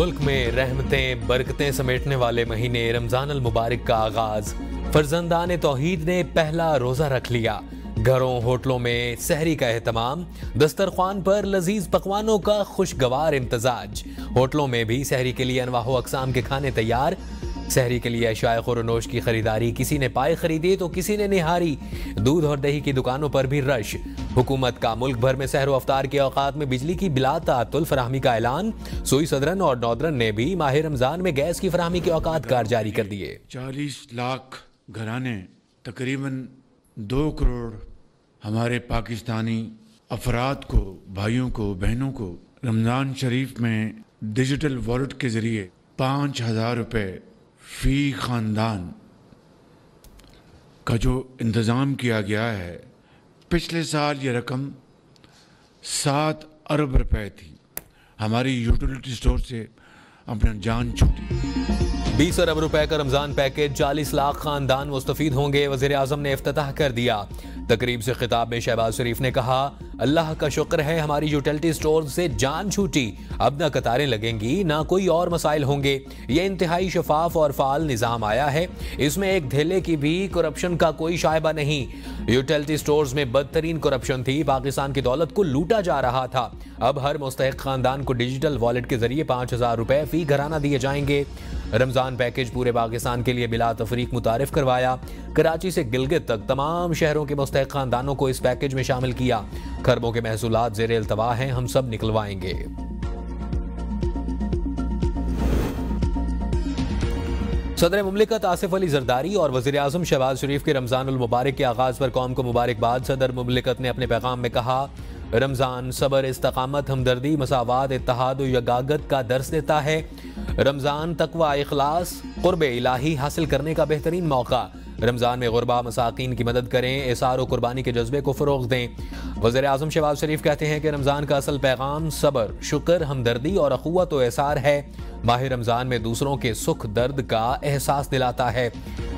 मुल्क में रहमतें बरकतें समेटने वाले महीने रमजान अल मुबारक का आगाज। फर्जंदान तौहीद ने पहला रोजा रख लिया। घरों होटलों में सहरी का एहतमाम, दस्तरख्वान पर लजीज पकवानों का खुशगवार इम्तजाज। होटलों में भी सहरी के लिए अनवाह अकसाम के खाने तैयार। सहरी के लिए अशाए खुरनोश की खरीदारी, किसी ने पाए खरीदी तो किसी ने निहारी। दूध और दही की दुकानों पर भी रश। हुकूमत का मुल्क भर में सहर अफ्तार के औकात में बिजली की बिला ताअत्तुल फराहमी का ऐलान। सुई सदरन और नौदरन ने भी माह रमजान में गैस की फराहमी के औकात कार जारी कर दिए। 40 लाख घराने, तकरीबन 2 करोड़ हमारे पाकिस्तानी अफराद को, भाइयों को, बहनों को रमज़ान शरीफ में डिजिटल वॉलेट के ज़रिए 5,000 रुपये फ़ी ख़ानदान का जो इंतज़ाम किया गया है। पिछले साल ये रकम 7 अरब रुपए थी। हमारी यूटिलिटी स्टोर से अपना जान छूटी। 20 अरब रुपए का रमजान पैकेज, 40 लाख खानदान मुस्तफीद होंगे। वज़ीर आज़म ने इफ्तिताह कर दिया। तकरीब से खिताब में शहबाज शरीफ ने कहा, अल्लाह का शुक्र है हमारी यूटिलिटी स्टोर से जान छूटी। अब न कतारें लगेंगी ना कोई और मसाइल होंगे। ये इंतहाई शफाफ और फाल निज़ाम आया है। इसमें एक धेले की भी करप्शन का कोई शायबा नहीं। यूटिलिटी स्टोर्स में बदतरीन करप्शन थी। पाकिस्तान की दौलत को लूटा जा रहा था। अब हर मुस्तहिक खानदान को डिजिटल वॉलेट के जरिए 5,000 रुपए फी घराना दिए जाएंगे। रमजान पैकेज पूरे पाकिस्तान के लिए बिला तफरीक मुतारिफ करवाया। कराची से गिलगित तक तमाम शहरों के मुस्तहिक खानदानों को इस पैकेज में शामिल किया। खरबों के महसूलात ज़ेरे इल्तवा हैं, हम सब निकलवाएंगे। सदर मुमलिकत आसिफ अली जरदारी और वज़ीर आज़म शहबाज शरीफ के रमजान उल मुबारक के आगाज पर कौम को मुबारकबाद। सदर मुमलिकत ने अपने पैगाम में कहा, रमजान सबर, इस्तकामत, हमदर्दी, मसावात, इत्तेहाद और यगागत का दर्स देता है। रमजान तकवा, इखलास, कुर्ब इलाही हासिल करने का बेहतरीन मौका। रमजान में गुरबा मसाकीन की मदद करें, एसार और कुर्बानी के जज्बे को फ़रोग़ दें। वज़ीर आज़म शहबाज शरीफ कहते हैं कि रमजान का असल पैगाम सबर, शुक्र, हमदर्दी और अख़ुवत व एसार है। माह रमजान में दूसरों के सुख दर्द का एहसास दिलाता है।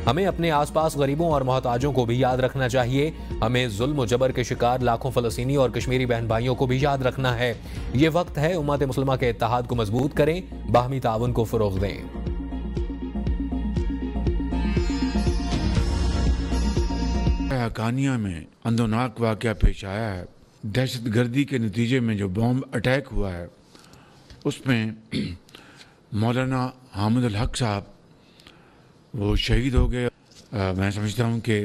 हमें अपने आसपास गरीबों और मोहताजों को भी याद रखना चाहिए। हमें जुल्म व जबर के शिकार लाखों फ़लस्तीनी और कश्मीरी बहन भाइयों को भी याद रखना है। ये वक्त है उम्मत मुस्लिमा के इत्तेहाद को मजबूत करें, बाहमी ताउन को फ़रोग़ दें। हकानिया में अंदोनाक वाक़या पेश आया है। दहशत गर्दी के नतीजे में जो बॉम्ब अटैक हुआ है उसमें मौलाना हामिदुल हक साहब वो शहीद हो गए। मैं समझता हूँ कि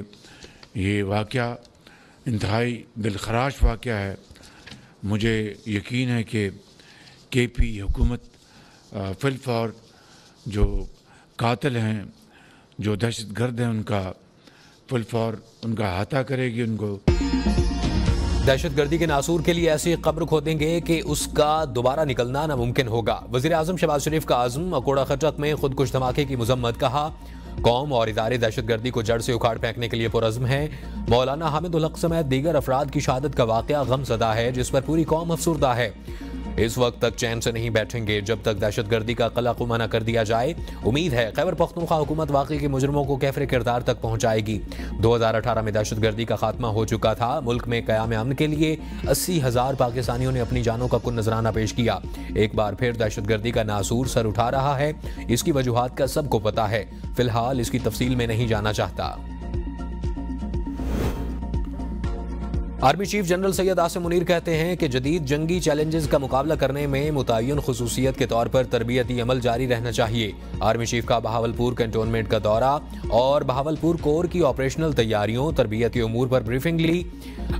ये वाक़या इंतहाई दिलखराश वाक़या है। मुझे यकीन है कि KP हुकूमत फिलफौर जो कातिल हैं, जो दहशत गर्द हैं, उनका फिलफौर उनका अहाता करेगी। उनको दहशतगर्दी के नासूर के लिए ऐसी कब्र खोदेंगे कि उसका दोबारा निकलना नामुमकिन होगा। वज़ीर आज़म शहबाज शरीफ का आज़म, अकोड़ा खटक में खुदकुश धमाके की मजम्मत। कहा, कौम और इदारे दहशतगर्दी को जड़ से उखाड़ फेंकने के लिए पुरज़्म है। मौलाना हामिदुल हक समेत दीगर अफराद की शहादत का वाक़या गमज़दा है, जिस पर पूरी कौम अफसुर्दा है। इस वक्त तक चैन से नहीं बैठेंगे जब तक दहशतगर्दी का कलाकुमा न कर दिया जाए। उम्मीद है खैबर पख्तूनख्वा हुकूमत वाकई के मुजरमों को कैफरे किरदार तक पहुंचाएगी। 2018 में दहशतगर्दी का खात्मा हो चुका था। मुल्क में क़याम अमन के लिए 80,000 पाकिस्तानियों ने अपनी जानों का कुल नजराना पेश किया। एक बार फिर दहशतगर्दी का नासूर सर उठा रहा है। इसकी वजूहात का सबको पता है, फिलहाल इसकी तफसील में नहीं जाना चाहता। Army chief general Syed Asim Munir कहते हैं कि जदीद जंगी चैलेंजेस का मुकाबला करने में मुतय्यन खुसूसियत के तौर पर तरबियती अमल जारी रहना चाहिए। आर्मी चीफ का बहावलपुर कैंटोनमेंट का दौरा और बहावलपुर कोर की ऑपरेशनल तैयारियों, तरबियती उमूर पर ब्रीफिंग ली।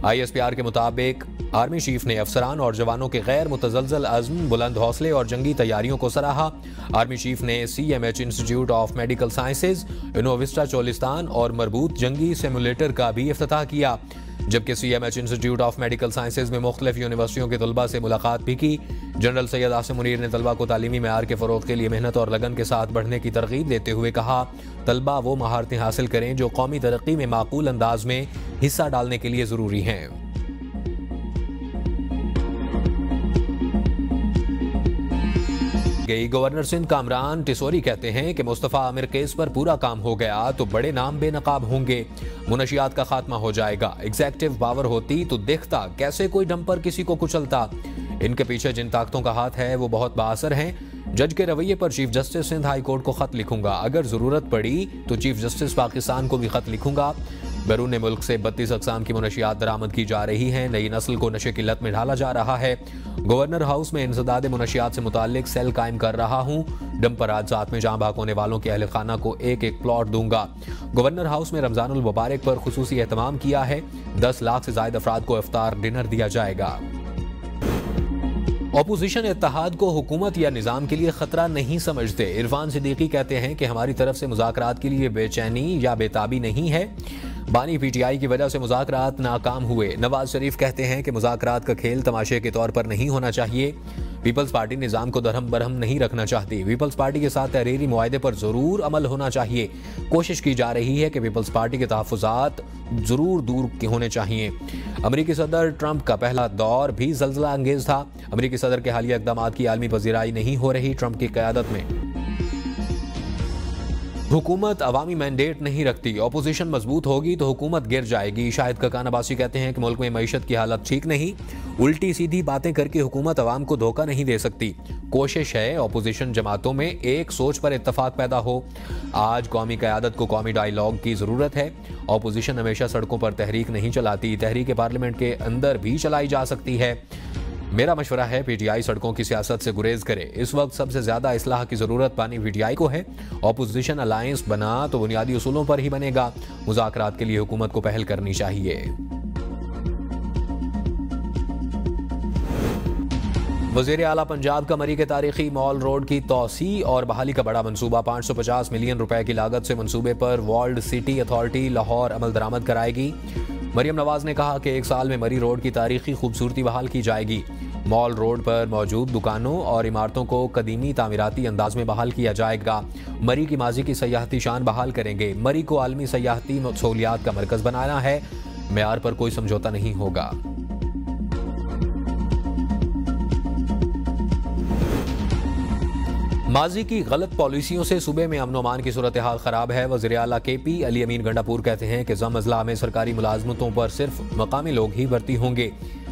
ISPR के मुताबिक आर्मी चीफ ने अफसरान और जवानों के गैर मुतज़लज़ल अज़्म, बुलंद हौसले और जंगी तैयारियों को सराहा। आर्मी चीफ ने CMH institute of medical sciences, Innovista Cholistan और मरबूत जंगी सिमुलेटर का भी इफ्तिताह किया। जबकि CMH institute of medical sciences में मुख्तलिफ यूनिवर्सिटियों के तलबा से मुलाकात भी की। जनरल सैयद आसिम मुनीर ने तलबा को तालीमी मेयार के फ़रोग़ के लिए मेहनत और लगन के साथ बढ़ने की तरगीब देते हुए कहा, तलबा वो महारतें हासिल करें जो कौमी तरक्की में माकूल अंदाज में हिस्सा डालने के लिए ज़रूरी हैं। गई गवर्नर सिंध कामरान टिसोरी कहते हैं कि मुस्तफ़ा आमिर केस पर पूरा काम हो गया तो बड़े नाम बेनकाब होंगे, मुनशियात का खात्मा हो जाएगा। एग्जेक्टिव पावर होती तो देखता कैसे कोई डंपर किसी को कुचलता। इनके पीछे जिन ताकतों का हाथ है वो बहुत बाअसर हैं। जज के रवैये पर chief justice Sindh high court को खत लिखूंगा। अगर जरूरत पड़ी तो चीफ जस्टिस पाकिस्तान को भी खत लिखूंगा। बैरून मुल्क से 32 अक़साम की मुनशियात दरामद की जा रही हैं। नई नस्ल को नशे की लत में ढाला जा रहा है। गवर्नर हाउस में इंसदाद मुनशियात से मुताल्लिक सेल कायम कर रहा हूँ। डंपर हादसात में जाँ भाग होने वालों के अहल खाना को एक एक प्लॉट दूंगा। गवर्नर हाउस में रमजानुल मुबारक पर खुसूसी एहतमाम किया है। 10 लाख से ज्यादा अफराद को इफ्तार डिनर दिया जाएगा। ऑपोजिशन इत्तेहाद को हुकूमत या निज़ाम के लिए खतरा नहीं समझते। इरफान सिद्दीकी कहते हैं कि हमारी तरफ से मुज़ाकरात के लिए बेचैनी या बेताबी नहीं है। बानी पीटीआई की वजह से मुज़ाकरात नाकाम हुए। नवाज शरीफ कहते हैं कि मुज़ाकरात का खेल तमाशे के तौर पर नहीं होना चाहिए। पीपल्स पार्टी निज़ाम को दरहम बरहम नहीं रखना चाहती। पीपल्स पार्टी के साथ तहरीरी मुआहदे पर ज़रूर अमल होना चाहिए। कोशिश की जा रही है कि पीपल्स पार्टी के तहफ़्फ़ुज़ात ज़रूर दूर होने चाहिए। अमरीकी सदर ट्रंप का पहला दौर भी ज़लज़ला अंगेज़ था। अमरीकी सदर के हालिया इक़दामात की आलमी पज़ीराई नहीं हो रही। ट्रंप की क़यादत में हुकूमत अवामी मैंडेट नहीं रखती। ऑपोजिशन मजबूत होगी तो हुकूमत गिर जाएगी। शाहिद ककान अब्बासी कहते हैं कि मुल्क में मईशत की हालत ठीक नहीं। उल्टी सीधी बातें करके हुकूमत अवाम को धोखा नहीं दे सकती। कोशिश है ऑपोजिशन जमातों में एक सोच पर इत्तफाक पैदा हो। आज कौमी क़यादत को कौमी डायलॉग की ज़रूरत है। ऑपोजिशन हमेशा सड़कों पर तहरीक नहीं चलाती। तहरीक पार्लियामेंट के अंदर भी चलाई जा सकती है। मेरा मशवरा है पीटीआई सड़कों की सियासत से गुरेज करे। इस वक्त सबसे ज्यादा इस्लाह की जरूरत पानी पीटीआई को है। ऑपोजिशन अलायंस बना तो बुनियादी उसूलों पर ही बनेगा। मुज़ाकरात के लिए हुकूमत को पहल करनी चाहिए। वज़ीर आला पंजाब का मरी के तारीखी मॉल रोड की तोसी और बहाली का बड़ा मंसूबा। 550 मिलियन रुपए की लागत से मंसूबे पर वर्ल्ड सिटी अथॉरिटी लाहौर अमल दरामद कराएगी। मरियम नवाज ने कहा कि 1 साल में मरी रोड की तारीखी खूबसूरती बहाल की जाएगी। मॉल रोड पर मौजूद दुकानों और इमारतों को कदीमी तामीराती अंदाज में बहाल किया जाएगा। मरी की माजी की सयाहती शान बहाल करेंगे। मरी को आलमी सयाहती सहूलियात का मरकज बनाना है। मेयार पर कोई समझौता नहीं होगा। माजी की गलत पॉलिसियों से सूबे में अमन अमान की सूरत हाल खराब है। वज़ीर आला KP अली अमीन गंडापुर कहते हैं कि ज़म अज़ला में सरकारी मुलाजमतों पर सिर्फ मकामी लोग ही भर्ती होंगे।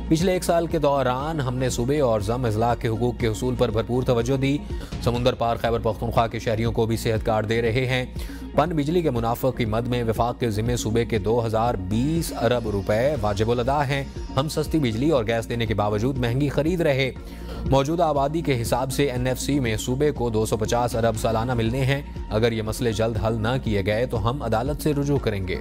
पिछले 1 साल के दौरान हमने सूबे और ज़म अज़ला के हुकूक के हुसूल पर भरपूर तवज्जो दी। समुंदर पार खैबर पख्तूनख्वा के शहरियों को भी सेहत कार्ड दे रहे हैं। पन बिजली के मुनाफा की मद में वफाक के जिम्मे सूबे के 2020 अरब रुपए वाजिबुल अदा हैं। हम सस्ती बिजली और गैस देने के बावजूद महंगी खरीद रहे। मौजूदा आबादी के हिसाब से NFC में सूबे को 250 अरब सालाना मिलने हैं। अगर ये मसले जल्द हल न किए गए तो हम अदालत से रुजू करेंगे।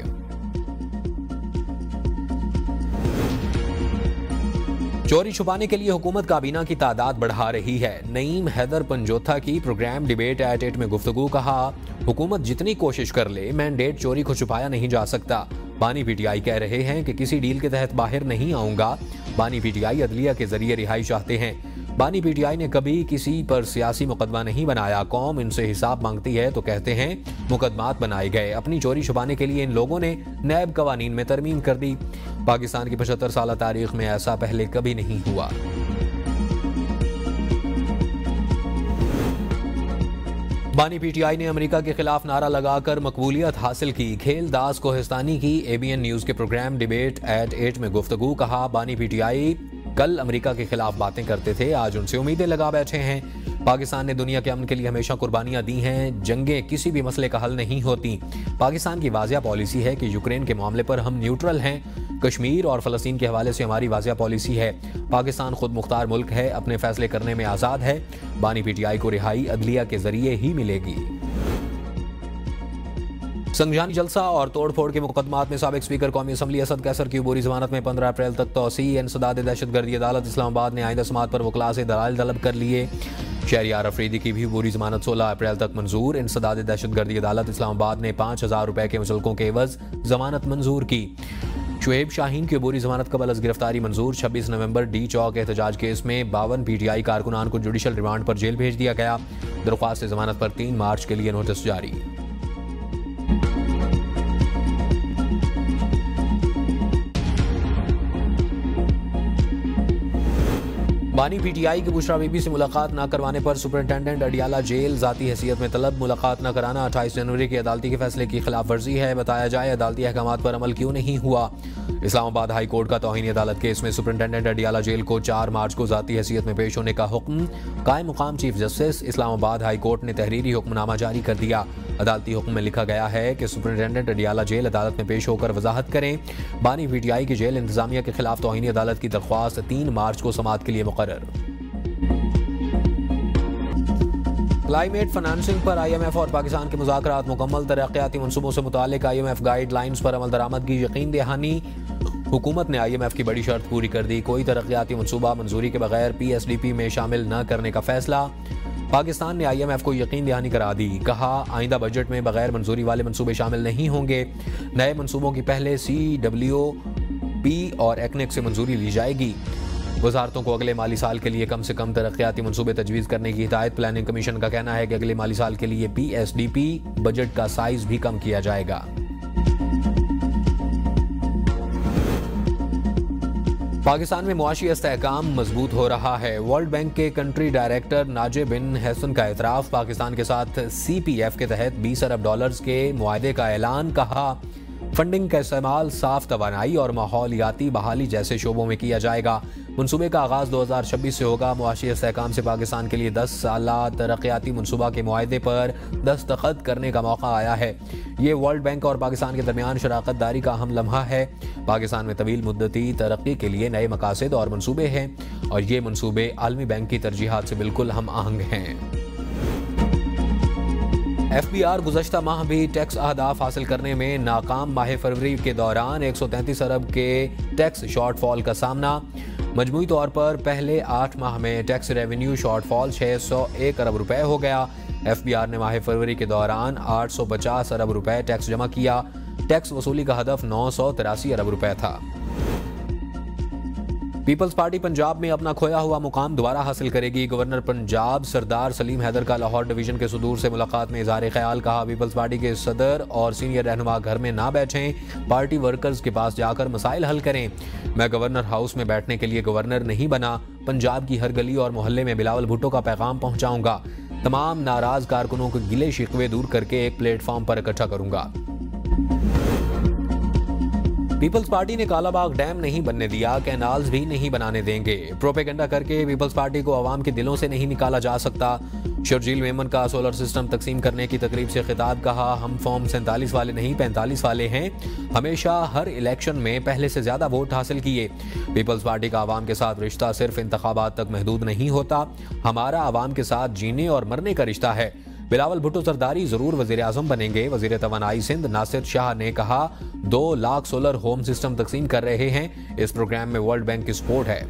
चोरी छुपाने के लिए हुकूमत काबीना की तादाद बढ़ा रही है। नईम हैदर पंजोथा की प्रोग्राम डिबेट एट 8 में गुफ्तगू। कहा, हुकूमत जितनी कोशिश कर ले मैंडेट चोरी को छुपाया नहीं जा सकता। बानी पीटीआई कह रहे हैं कि किसी डील के तहत बाहर नहीं आऊंगा। बानी पीटीआई अदलिया के जरिए रिहाई चाहते हैं। बानी पीटीआई ने कभी किसी पर सियासी मुकदमा नहीं बनाया। कौम इनसे हिसाब मांगती है तो कहते हैं मुकदमात बनाए गए। अपनी चोरी छुपाने के लिए इन लोगों ने नैब कवानीन में तरमीम कर दी। पाकिस्तान की 75 साल तारीख में ऐसा पहले कभी नहीं हुआ। बानी पीटीआई ने अमेरिका के खिलाफ नारा लगाकर मकबूलियत हासिल की। खेल दास कोहिस्तानी की ABN न्यूज के प्रोग्राम डिबेट एट 8 में गुफ्तगू। कहा, बानी पीटीआई कल अमेरिका के खिलाफ बातें करते थे, आज उनसे उम्मीदें लगा बैठे हैं। पाकिस्तान ने दुनिया के अमन के लिए हमेशा कुर्बानियां दी हैं। जंगें किसी भी मसले का हल नहीं होती। पाकिस्तान की वाज़िया पॉलिसी है कि यूक्रेन के मामले पर हम न्यूट्रल हैं। कश्मीर और फ़लस्तीन के हवाले से हमारी वाज़िया पॉलिसी है। पाकिस्तान खुद मुख्तार मुल्क है, अपने फैसले करने में आज़ाद है। बानी पीटीआई को रिहाई अदलिया के जरिए ही मिलेगी। संगजानी जलसा और तोड़फोड़ के मुकदमात में साबिक स्पीकर कौमी असम्बली असद कैसर की अबूरी जमानत में 15 अप्रैल तक तोसी। इंसदाद दहशतगर्दी अदालत इस्लामाबाद ने आइंदा समात पर वकला से दलाइल तलब कर लिए। शहरियार अफरीदी की भी अबूरी जमानत 16 अप्रैल तक मंजूर। इंसदाद दहशतगर्दी अदालत इस्लामाबाद ने 5000 रुपए के मुचलकों के एवज जमानत मंजूर की। शुएब शाहीन की अबूरी जमानत कबल अज गिरफ्तारी मंजूर। 26 नवंबर D चौक एहतजाज केस में 52 PTI कारकुनान को जुडिशल रिमांड पर जेल भेज दिया गया। दरख्वास्त जमानत पर 3 मार्च के लिए नोटिस जारी। बानी पीटीआई की बुशरा बीबी से मुलाकात न करवाने पर सुपरिंटेंडेंट अडियाला जेल जाती हैसियत में तलब। मुलाकात न कराना 28 जनवरी के अदालती के फैसले की खिलाफ वर्जी है। बताया जाए अदालती अहकामात पर अमल क्यों नहीं हुआ। इस्लामाबाद हाई कोर्ट का तौहीन अदालत केस में सुपरिंटेंडेंट अडियाला जेल को 4 मार्च को जाती हैसियत में पेश होने का हुक्म। कायम मुकाम chief justice Islamabad high court ने तहरीरी हुक्मनामा जारी कर दिया। अदालती हुक्म में लिखा गया है कि सुपरिंटेंडेंट अडियाला जेल अदालत में पेश होकर वजाहत करें। बानी पीटीआई की जेल इंतजामिया के खिलाफ तौहीन अदालत की दरख्वास्त 3 मार्च को समाअत के लिए मुकर्रर। क्लाइमेट फाइनेंसिंग पर IMF और पाकिस्तान के मुज़ाकरात मुकम्मल। तरक्याती मनसूबों से मुतालिक IMF गाइडलाइंस पर अमल दरामद की यकीन दहानी। हुकूमत ने IMF की बड़ी शर्त पूरी कर दी। कोई तरक्याती मनसूबा मंजूरी के बगैर PSDP में शामिल न करने का फैसला। पाकिस्तान ने IMF को यकीन दहानी करा दी। कहा आइंदा बजट में बगैर मंजूरी वाले मनसूबे शामिल नहीं होंगे। नए मनसूबों की पहले CWP और ECNIC से मंजूरी ली जाएगी। वजारतों को अगले माली साल के लिए कम से कम तरक्याती मनसूबे तजवीज़ करने की हिदायत। प्लानिंग कमीशन का कहना है कि अगले माली साल के लिए PSDP बजट का साइज भी कम किया जाएगा। पाकिस्तान में मुआशी इस्तेहकाम मजबूत हो रहा है। वर्ल्ड बैंक के कंट्री डायरेक्टर नाजिब बिन हसन का एतराफ़। पाकिस्तान के साथ CPF के तहत $20 अरब के मुआहदे का ऐलान। कहा फंडिंग का इस्तेमाल साफ तवानाई और माहौलियाती बहाली जैसे शोबों में किया जाएगा। मनसूबे का आगाज़ 2026 से होगा। मुआशी इस्तेहकाम से पाकिस्तान के लिए 10 साला तरक्याती मनसूबा के मुआहदे पर दस्तखत करने का मौका आया है। ये वर्ल्ड बैंक और पाकिस्तान के दरमियान शराकत दारी का अहम लम्हा है। पाकिस्तान में तवील मुद्दती तरक्की के लिए नए मकासद और मनसूबे हैं और ये मनसूबे आलमी बैंक की तरजीहात से बिल्कुल हम आहंग हैं। FBR गुज़श्ता माह भी टैक्स अहदाफ हासिल करने में नाकाम। माह फरवरी के दौरान 133 अरब के टैक्स शॉर्टफॉल का सामना। मजमूई तौर पर पहले 8 माह में टैक्स रेवेन्यू शॉर्टफॉल 601 अरब रुपए हो गया। FBR ने माह फरवरी के दौरान 850 अरब रुपए टैक्स जमा किया। टैक्स वसूली का हदफ 983 अरब रुपए था। पीपल्स पार्टी पंजाब में अपना खोया हुआ मुकाम दोबारा हासिल करेगी। गवर्नर पंजाब सरदार सलीम हैदर का लाहौर डिवीजन के सदूर से मुलाकात में इज़हार ख्याल। कहा पीपल्स पार्टी के सदर और सीनियर रहनुमा घर में ना बैठें, पार्टी वर्कर्स के पास जाकर मसाइल हल करें। मैं गवर्नर हाउस में बैठने के लिए गवर्नर नहीं बना। पंजाब की हर गली और मोहल्ले में बिलावल भुट्टो का पैगाम पहुंचाऊंगा। तमाम नाराज कारकुनों को गिले शिकवे दूर करके एक प्लेटफॉर्म पर इकट्ठा करूंगा। पीपल्स पार्टी ने कालाबाग डैम नहीं बनने दिया, कैनाल्स भी नहीं बनाने देंगे। प्रोपेगेंडा करके पीपल्स पार्टी को अवाम के दिलों से नहीं निकाला जा सकता। शर्जील मेमन का सोलर सिस्टम तकसीम करने की तकरीब से खिताब। कहा हम फॉर्म 47 वाले नहीं 45 वाले हैं। हमेशा हर इलेक्शन में पहले से ज्यादा वोट हासिल किए। पीपल्स पार्टी का अवाम के साथ रिश्ता सिर्फ इंतखाबात तक महदूद नहीं होता। हमारा अवाम के साथ जीने और मरने का रिश्ता है। बिलावल भुट्टो सरदारी जरूर वजीर आजम बनेंगे। वजीर तवानाई सिंध नासिर शाह ने कहा 2 लाख सोलर होम सिस्टम तकसीम कर रहे हैं। इस प्रोग्राम में वर्ल्ड बैंक की सपोर्ट है।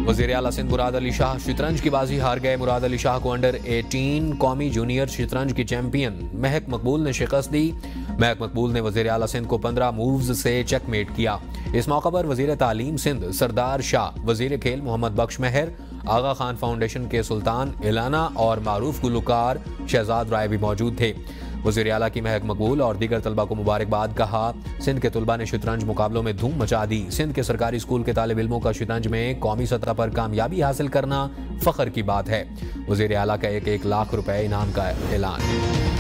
वजीर आला सिंध मुराद अली शाह शतरंज की बाजी हार गए। मुराद अली शाह को अंडर 18 कौमी जूनियर शतरंज की चैंपियन महक मकबूल ने शिकस्त दी। महक मकबूल ने वजीर आला सिंध को 15 मूव्स से चेकमेट किया। इस मौका पर वजीर तालीम सिंध सरदार शाह, वजीर खेल मोहम्मद बख्श महर, आगा खान फाउंडेशन के सुल्तान इलाना और मारूफ गुलकार शहजाद राय भी मौजूद थे। वज़ीर आला की महक मकबूल और दीगर तलबा को मुबारकबाद। कहा सिंध के तलबा ने शतरंज मुकाबलों में धूम मचा दी। सिंध के सरकारी स्कूल के तालिब इल्मों का शतरंज में कौमी सतह पर कामयाबी हासिल करना फख्र की बात है। वज़ीर आला का 1 लाख रुपए इनाम का ऐलान।